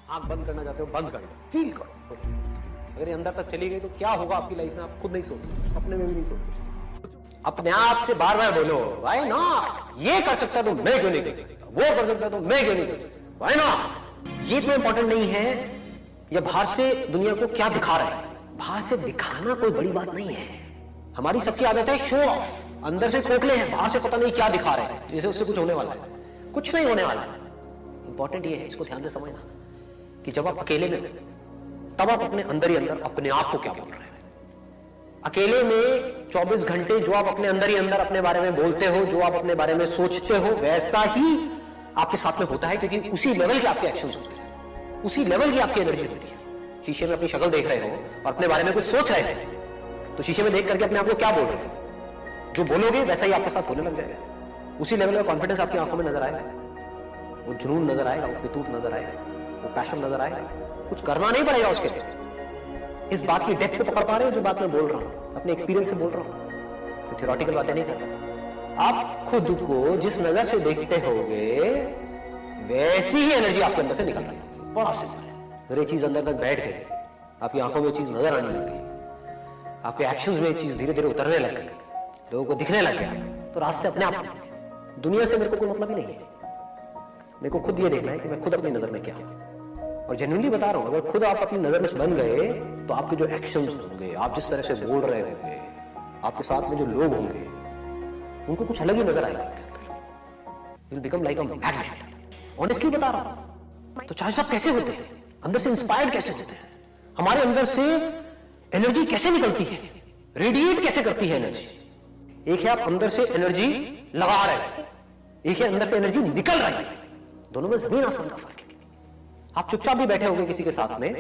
आंख बंद करना चाहते हो, बंद कर लो, फील करो। अगर ये अंदर तक चली गई तो क्या होगा आपकी लाइफ में, आप खुद नहीं सोच सकते, सपने में भी नहीं सोच सकते। अपने आप से बार बार बोलो, व्हाई नॉट, ये कर सकता तो मैं क्यों नहीं कर सकता, वो कर सकता तो मैं क्यों नहीं कर सकता, व्हाई नॉट। ये इतना इंपॉर्टेंट नहीं है ये बाहर से दुनिया को क्या दिखा रहा है। बाहर से दिखाना कोई बड़ी बात नहीं है। हमारी सबकी आदत है शो ऑफ, अंदर से खोखले हैं, बाहर से पता नहीं क्या दिखा रहे हैं, जैसे उससे कुछ होने वाला है। कुछ नहीं होने वाला। इंपॉर्टेंट ये है, इसको ध्यान से समझना कि जब आप अकेले में तब आप अपने अंदर ही अंदर अपने आप को क्या बोल रहे हैं। अकेले में 24 घंटे जो आप अपने अंदर ही अंदर अपने बारे में बोलते हो, जो आप अपने बारे में सोचते हो, वैसा ही आपके साथ में होता है, क्योंकि उसी लेवल के आपके एक्शंस होते हैं, उसी लेवल की आपकी एनर्जी होती है। शीशे में अपनी शक्ल देख रहे हो और अपने बारे में कुछ सोच रहे थे, तो शीशे में देख करके अपने आप को क्या बोल रहे हो, जो बोलोगे वैसा ही आपके साथ होने लग जाएगा। उसी लेवल का कॉन्फिडेंस आपकी आंखों में नजर आएगा, वो जुनून नजर आएगा, वो फितूर नजर आएगा, वो पैशन नजर आएगा। कुछ करना नहीं पड़ेगा उसके लिए। इस बात की डेप्थ में पकड़ पा रहे हो जो बात मैं बोल रहा हूं, अपने एक्सपीरियंस से बोल रहा हूं, तो थियोरेटिकल बातें नहीं कर रहा। आप खुद को जिस नजर से देखते होगे वैसी ही एनर्जी आपके अंदर से निकल रही है। बड़ा सिंपल है। अगर ये चीज अंदर तक बैठ गई, आपकी आंखों में चीज नजर आने लग गई, आपके एक्शंस में चीज धीरे धीरे उतरने लग गई, लोगों को दिखने लग गया, तो रास्ते अपने आप। दुनिया से मेरे को कोई मतलब ही नहीं है। मेरे को खुद ये देखना है कि मैं खुद अपनी नजर में क्या हूं। और जेन्युइनली बता रहा हूं, अगर खुद आप अपनी नजर में बन गए तो आपके जो एक्शंस होंगे, आप जिस तरह से बोल रहे होंगे, आपके साथ में जो लोग होंगे, उनको कुछ अलग ही नजर आएगा आपके अंदर। You will become like a magnet. Honestly बता रहा हूं। तो चाहे साहब कैसे होते हैं, अंदर से इंस्पायर्ड कैसे होते हैं, हमारे अंदर से एनर्जी कैसे निकलती है, रेडिएट कैसे करती है एनर्जी। एक है आप अंदर से एनर्जी लगा रहे हैं, एक है अंदर से एनर्जी निकल रही है। दोनों में जमीन आसमान का फर्क है। आप चुपचाप भी बैठे होंगे किसी के साथ में,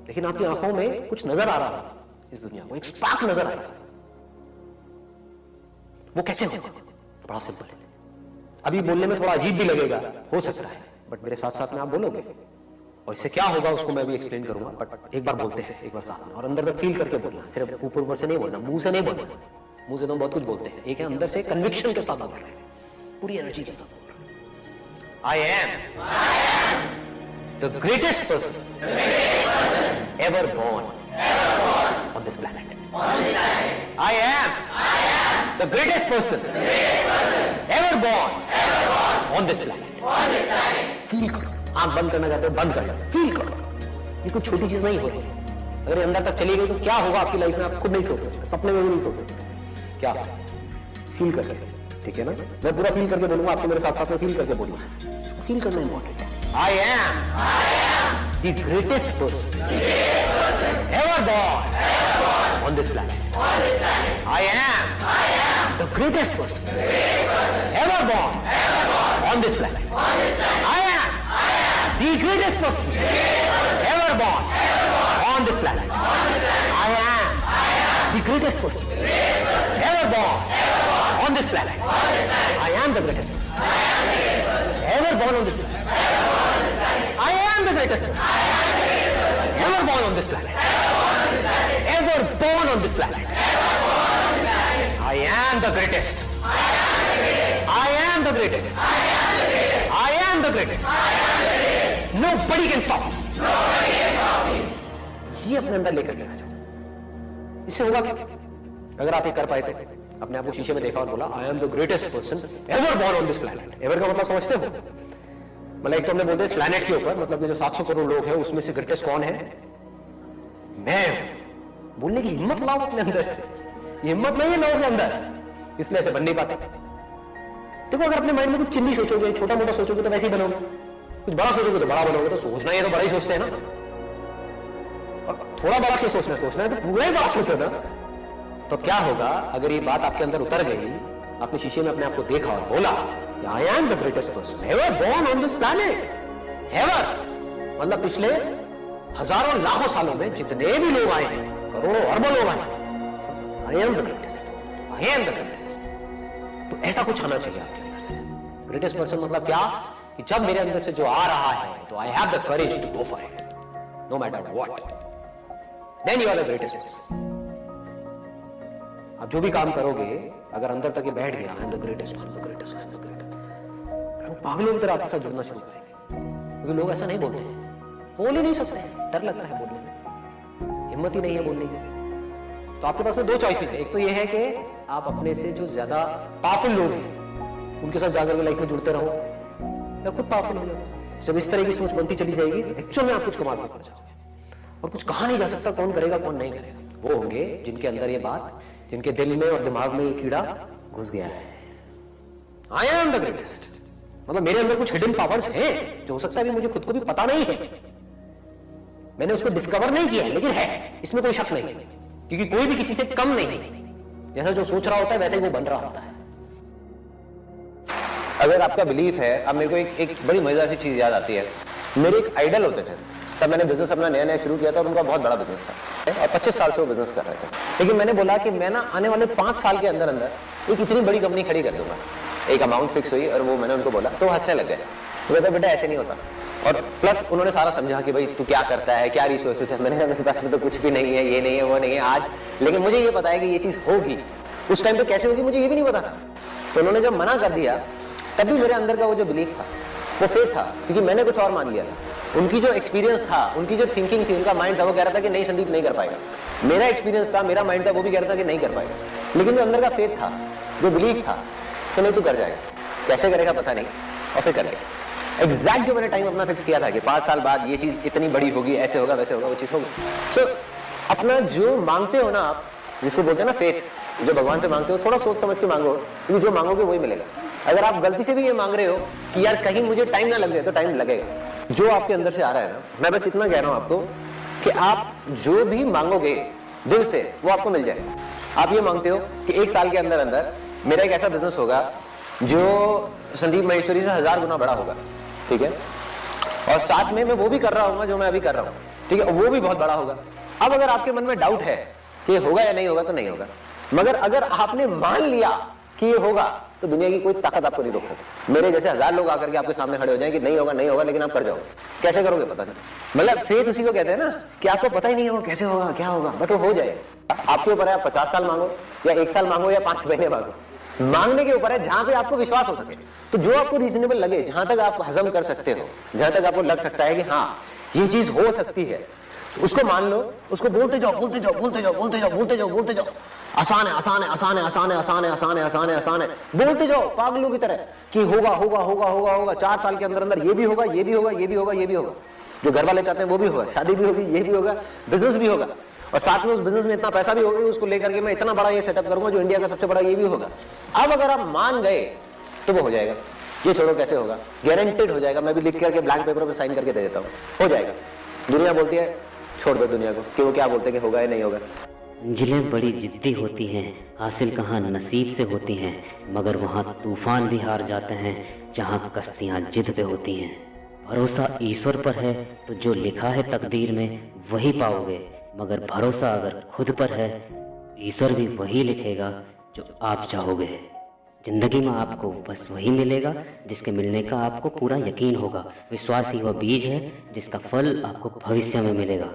लेकिन आपकी आंखों में कुछ नजर आ रहा है, इस दुनिया को एक स्पार्क नजर आ रहा है। वो कैसे होगा? बड़ा सिंपल है। अभी बोलने में थोड़ा अजीब भी लगेगा, हो सकता है, बट मेरे साथ साथ में आप बोलोगे और इससे क्या होगा उसको मैं भी एक्सप्लेन करूंगा। बट एक बार बोलते हैं, एक बार साथ में, और अंदर तक फील करके बोलना, सिर्फ ऊपर ऊपर से नहीं बोलना, मुंह से नहीं बोलना। मुंह से तो बहुत कुछ बोलते हैं, एक है अंदर से कन्विक्शन के साथ बोल रहे हैं, पूरी एनर्जी के साथ बोल रहे हैं। I am the greatest person ever born on this planet. I am the greatest person ever born on this planet. Feel करो। आंख बंद करना चाहते हो, बंद कर लो, फील करो। ये कोई छोटी चीज नहीं होती। अगर ये अंदर तक चली गई तो क्या होगा आपकी लाइफ में, आप खुद नहीं सोच सकते, सपने में भी नहीं सोच सकते। क्या फील कर, ठीक है ना? मैं पूरा फील करके बोलूंगा, आपको मेरे साथ साथ में फील करके बोलूंगा। इसको फील करना इंपॉर्टेंट है। I am the greatest person ever born on this planet. I am the greatest person ever born on this planet. I am the greatest person ever born on this planet. I am the greatest person ever born on this planet. I am the greatest person ever born on this planet. I am the greatest person ever born on this planet. Ever born on this planet. I am the greatest. I am the greatest. I am the greatest. Nobody can stop me. ये अपने अंदर लेकर के आ जाओ। इससे होगा क्या? अगर आप ये कर पाए तो अपने आप को शीशे में देखा और बोला I am the greatest person ever born on this planet. Ever का मतलब समझते हो? मतलब एक तो हमने बोलते हैं प्लैनेट के ऊपर, मतलब जो 700 करोड़ लोग हैं उसमें से ग्रेटेस्ट कौन है? मैं। बोलने की हिम्मत लाओ अपने अंदर से। हिम्मत नहीं है लोगों के अंदर, इसलिए ऐसे बन नहीं पाते। देखो अगर अपने माइंड में कुछ चिन्नी सोचोगे, छोटा मोटा सोचोगे तो वैसे ही बनोगे, कुछ बड़ा सोचोगे तो बड़ा बनोगे। तो सोचना है तो बड़ा ही सोचते हैं ना, और थोड़ा बड़ा क्यों सोचना है तो पूरा ही बड़ा सोचते था। तो क्या होगा अगर ये बात आपके अंदर उतर गई, आपने शीशे में अपने आप को देखा और बोला I am the greatest person ever born on this planet. Ever मतलब पिछले हजारों लाखों सालों में जितने भी लोग आए हैं, करोड़ों अरबों लोग आए हैं, I am the greatest. I am the greatest. तो ऐसा कुछ आना चाहिए आपके अंदर से। ग्रेटेस्ट पर्सन मतलब क्या कि जब मेरे अंदर से जो आ रहा है तो I have the courage to go for it, no matter what. Then you are the greatest person. आप जो भी काम करोगे अगर अंदर तक ये बैठ गया I am the greatest, I am the greatest, I am the greatest, लोग पागलों की तरह आपके साथ जुड़ना शुरू करेंगे। क्योंकि लोग ऐसा नहीं बोलते, बोल ही नहीं सकते हैं, डर लगता है बोलने में, हिम्मत ही नहीं है बोलने की। तो आपके पास में दो चॉइसेस है, एक तो ये है कि आप अपने से जो ज्यादा पावरफुल लोग हैं उनके साथ जाकर के लाइफ में जुड़ते रहो, या खुद पावरफुल हो जाओ। जब इस तरह की सोच बनती चली जाएगी तो एक्चुअल में आप कुछ कमाल कर जाओगे। और कुछ कहा नहीं जा सकता कौन करेगा कौन नहीं करेगा। वो होंगे जिनके अंदर ये बात, जिनके दिल में और दिमाग में ये कीड़ा घुस गया है, आई एम द ग्रेटेस्ट, मतलब मेरे अंदर कुछ हिडन पावर्स हैं जो हो सकता है अभी मुझे खुद को भी पता नहीं है, मैंने उसको डिस्कवर नहीं किया है, लेकिन है, इसमें कोई शक नहीं, क्योंकि कोई भी किसी से कम नहीं, जैसा जो सोच रहा होता है वैसे ही वो बन रहा होता है। अगर आपका बिलीफ है, अब मेरे को एक बड़ी मजेदार सी चीज याद आती है। मेरे एक आइडल होते थे, तब मैंने बिजनेस अपना नया नया शुरू किया था और उनका बहुत बड़ा बिजनेस था और 25 साल से वो बिजनेस कर रहे थे। लेकिन मैंने बोला कि मैं ना आने वाले 5 साल के अंदर अंदर एक इतनी बड़ी कंपनी खड़ी कर दूंगा। एक अमाउंट फिक्स हुई और वो मैंने उनको बोला तो हंसने लग गए। तो कहते बेटा ऐसे नहीं होता, और प्लस उन्होंने सारा समझा कि भाई तू क्या करता है, क्या रिसोर्सेस है। मैंने कहा मेरे पास में तो कुछ भी नहीं है, ये नहीं है, वो नहीं है आज, लेकिन मुझे ये पता है कि ये चीज होगी। उस टाइम पे कैसे होगी मुझे ये भी नहीं पता था। तो उन्होंने जब मना कर दिया तब भी मेरे अंदर का वो जो बिलीफ था, वो फेथ था, क्योंकि मैंने कुछ और मान लिया था। उनकी जो एक्सपीरियंस था, उनकी जो थिंकिंग थी, उनका माइंड था, वो कह रहा था कि नहीं संदीप नहीं कर पाएगा। मेरा एक्सपीरियंस था, मेरा माइंड था, वो भी कह रहा था कि नहीं कर पाएगा। लेकिन जो अंदर का फेथ था, जो बिलीफ था कि नहीं तू कर जाएगा, कैसे करेगा पता नहीं, और फिर कर लेगा। एग्जैक्ट जो मैंने टाइम अपना फिक्स किया था कि 5 साल बाद ये चीज इतनी बड़ी होगी, ऐसे होगा वैसे होगा, वो चीज होगी। सो अपना जो मांगते हो ना आप, जिसको बोलते हैं ना फेथ, जो भगवान से मांगते हो थोड़ा सोच समझ के मांगो, क्योंकि जो मांगोगे वही मिलेगा। अगर आप गलती से भी ये मांग रहे हो कि यार कहीं मुझे टाइम ना लग जाए, तो टाइम लगेगा। जो आपके अंदर से आ रहा है ना, मैं बस इतना कह रहा हूं आपको कि आप जो भी मांगोगे दिल से वो आपको मिल जाएगा। आप ये मांगते हो कि 1 साल के अंदर अंदर मेरा एक ऐसा बिजनेस होगा जो संदीप माहेश्वरी से 1000 गुना बड़ा होगा, ठीक है, और साथ में मैं वो भी कर रहा हूँ जो मैं अभी कर रहा हूँ, ठीक है, वो भी बहुत बड़ा होगा। अब अगर आपके मन में डाउट है कि होगा या नहीं होगा तो नहीं होगा, मगर अगर आपने मान लिया कि ये होगा तो दुनिया की कोई ताकत आपको नहीं रोक सकती। मेरे जैसे 1000 लोग आकर के आपके सामने खड़े हो जाएं कि नहीं होगा नहीं होगा, लेकिन आप कर जाओगे। कैसे करोगे पता नहीं, मतलब फेथ उसी को कहते हैं ना कि आपको पता ही नहीं है वो कैसे होगा क्या होगा, बट वो हो जाएगा। आपके ऊपर है, आप 50 साल मांगो या 1 साल मांगो या 5 महीने मांगो, मांगने के ऊपर है, जहां पे आपको विश्वास हो सके। तो जो आपको रीजनेबल लगे, जहां तक आप हजम कर सकते हो, जहां तक आपको लग सकता है कि हाँ ये चीज हो सकती है, उसको मान लो, उसको बोलते जाओ बोलते जाओ बोलते जाओ बोलते जाओ बोलते जाओ बोलते जाओ। आसान है आसान है आसान है आसान है आसान है आसान है आसान है आसान है, बोलते जाओ पागलों की तरह कि होगा होगा होगा होगा होगा। 4 साल के अंदर अंदर ये भी होगा ये भी होगा ये भी होगा ये भी होगा, जो घर वाले चाहते हैं वो भी होगा, शादी भी होगी, ये भी होगा, बिजनेस भी होगा, और साथ में उस बिजनेस में इतना पैसा भी होगा, उसको लेकर के मैं इतना बड़ा ये सेटअप करूंगा जो इंडिया का सबसे बड़ा ये भी होगा। अब अगर आप मान गए तो वो हो जाएगा। ये छोड़ो कैसे होगा, गारंटेड हो जाएगा। मैं भी लिख करके ब्लैंक पेपर पर साइन करके दे देता हूँ, हो जाएगा। दुनिया बोलती है छोड़ दो दुनिया को कि वो क्या बोलते हैं कि होगा या नहीं होगा। मंजिलें बड़ी जिद्दी होती हैं, हासिल कहाँ नसीब से होती हैं, मगर वहाँ तूफान भी हार जाते हैं जहाँ कश्तियाँ जिद पे होती हैं। भरोसा ईश्वर पर है तो जो लिखा है तकदीर में वही पाओगे, मगर भरोसा अगर खुद पर है ईश्वर भी वही लिखेगा जो आप चाहोगे। जिंदगी में आपको बस वही मिलेगा जिसके मिलने का आपको पूरा यकीन होगा। विश्वास ही वह बीज है जिसका फल आपको भविष्य में मिलेगा।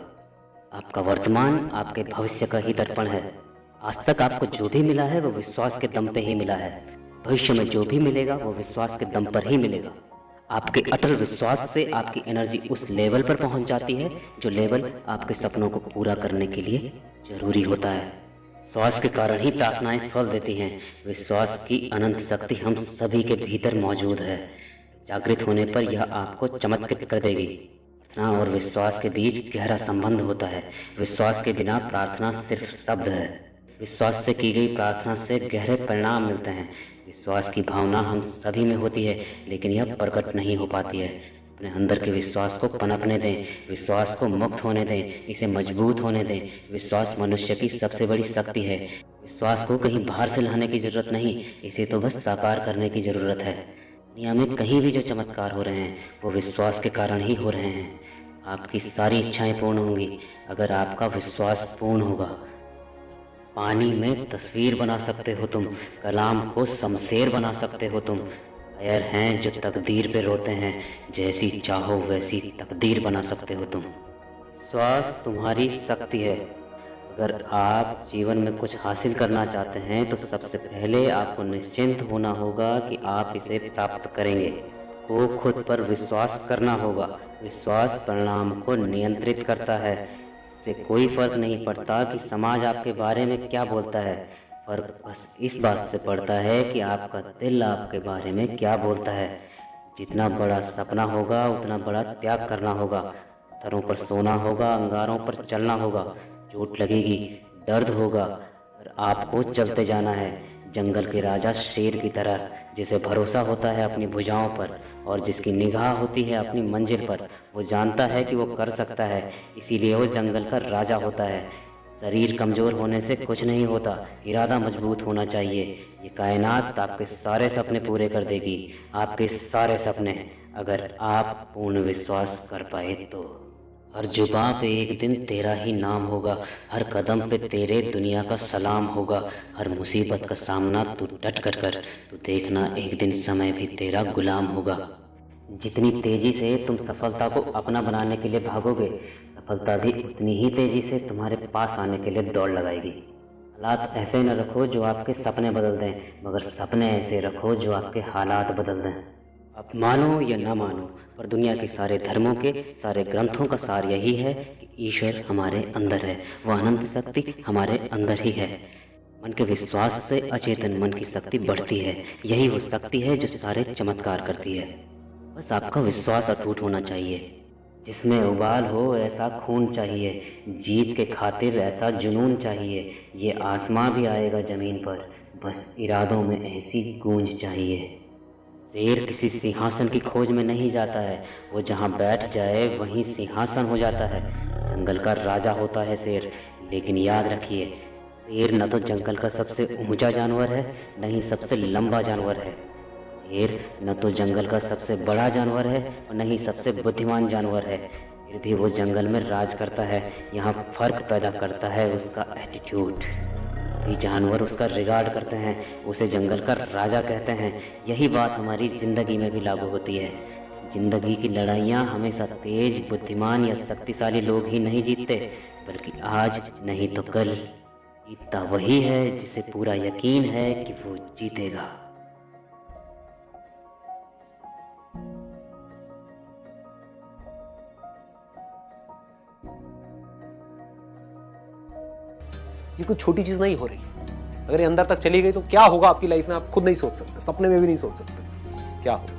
आपका वर्तमान आपके भविष्य का ही दर्पण है। आज तक आपको जो भी मिला है वो विश्वास के दम पे ही मिला है। भविष्य में जो भी मिलेगा वो विश्वास के दम पर ही मिलेगा। आपके अटल विश्वास से आपकी एनर्जी उस लेवल पर पहुंच जाती है जो लेवल आपके सपनों को पूरा करने के लिए जरूरी होता है। विश्वास के कारण ही प्रार्थनाएं फल देती हैं। विश्वास की अनंत शक्ति हम सभी के भीतर मौजूद है। जागृत होने पर यह आपको चमत्कृत कर देगी। प्रार्थना और विश्वास के बीच गहरा संबंध होता है। विश्वास के बिना प्रार्थना सिर्फ शब्द है। विश्वास से की गई प्रार्थना से गहरे परिणाम मिलते हैं। विश्वास की भावना हम सभी में होती है, लेकिन यह प्रकट नहीं हो पाती है। अपने अंदर के विश्वास को पनपने दें, विश्वास को मुक्त होने दें, इसे मजबूत होने दें। विश्वास मनुष्य की सबसे बड़ी शक्ति है। विश्वास को कहीं बाहर से लाने की जरूरत नहीं, इसे तो बस साकार करने की जरूरत है। दुनिया में कहीं भी जो चमत्कार हो रहे हैं वो विश्वास के कारण ही हो रहे हैं। आपकी सारी इच्छाएं पूर्ण होंगी अगर आपका विश्वास पूर्ण होगा। पानी में तस्वीर बना सकते हो तुम, कलाम को शमशेर बना सकते हो तुम। शायर हैं जो तकदीर पे रोते हैं, जैसी चाहो वैसी तकदीर बना सकते हो तुम। विश्वास तुम्हारी शक्ति है। अगर आप जीवन में कुछ हासिल करना चाहते हैं तो सबसे पहले आपको निश्चिंत होना होगा कि आप इसे प्राप्त करेंगे। आपको खुद पर विश्वास करना होगा। विश्वास परिणाम को नियंत्रित करता है। इससे कोई फर्क नहीं पड़ता कि समाज आपके बारे में क्या बोलता है। फर्क बस इस बात से पड़ता है कि आपका दिल आपके बारे में क्या बोलता है। जितना बड़ा सपना होगा उतना बड़ा त्याग करना होगा। पत्थरों पर सोना होगा, अंगारों पर चलना होगा। चोट लगेगी, दर्द होगा, पर आपको चलते जाना है। जंगल के राजा शेर की तरह, जिसे भरोसा होता है अपनी भुजाओं पर और जिसकी निगाह होती है अपनी मंजिल पर। वो जानता है कि वो कर सकता है, इसीलिए वो जंगल का राजा होता है। शरीर कमजोर होने से कुछ नहीं होता, इरादा मजबूत होना चाहिए। ये कायनात आपके सारे सपने पूरे कर देगी, आपके सारे सपने, अगर आप पूर्ण विश्वास कर पाए तो। हर जुबां पे एक दिन तेरा ही नाम होगा, हर कदम पे तेरे दुनिया का सलाम होगा। हर मुसीबत का सामना तू डट कर कर, तू देखना एक दिन समय भी तेरा गुलाम होगा। जितनी तेजी से तुम सफलता को अपना बनाने के लिए भागोगे, सफलता भी उतनी ही तेजी से तुम्हारे पास आने के लिए दौड़ लगाएगी। हालात ऐसे न रखो जो आपके सपने बदल दें, मगर सपने ऐसे रखो जो आपके हालात बदल दें। आप मानो या ना मानो, पर दुनिया के सारे धर्मों के, सारे ग्रंथों का सार यही है कि ईश्वर हमारे अंदर है, वह अनंत शक्ति हमारे अंदर ही है। मन के विश्वास से अचेतन मन की शक्ति बढ़ती है। यही वो शक्ति है जो सारे चमत्कार करती है। बस आपका विश्वास अटूट होना चाहिए। जिसमें उबाल हो ऐसा खून चाहिए, जीत के खातिर ऐसा जुनून चाहिए। ये आसमां भी आएगा जमीन पर, बस इरादों में ऐसी गूंज चाहिए। शेर किसी सिंहासन की खोज में नहीं जाता है, वो जहाँ बैठ जाए वहीं सिंहासन हो जाता है। जंगल का राजा होता है शेर, लेकिन याद रखिए, शेर न तो जंगल का सबसे ऊंचा जानवर है, न ही सबसे लंबा जानवर है। शेर न तो जंगल का सबसे बड़ा जानवर है और न ही सबसे बुद्धिमान जानवर है। फिर भी वो जंगल में राज करता है। यहाँ फर्क पैदा करता है उसका एटीट्यूड। जानवर उसका रिगार्ड करते हैं, उसे जंगल का राजा कहते हैं। यही बात हमारी जिंदगी में भी लागू होती है। जिंदगी की लड़ाइयाँ हमेशा तेज, बुद्धिमान या शक्तिशाली लोग ही नहीं जीतते, बल्कि आज नहीं तो कल जीतता वही है जिसे पूरा यकीन है कि वो जीतेगा। ये कोई छोटी चीज नहीं हो रही। अगर ये अंदर तक चली गई तो क्या होगा आपकी लाइफ में, आप खुद नहीं सोच सकते, सपने में भी नहीं सोच सकते क्या होगा।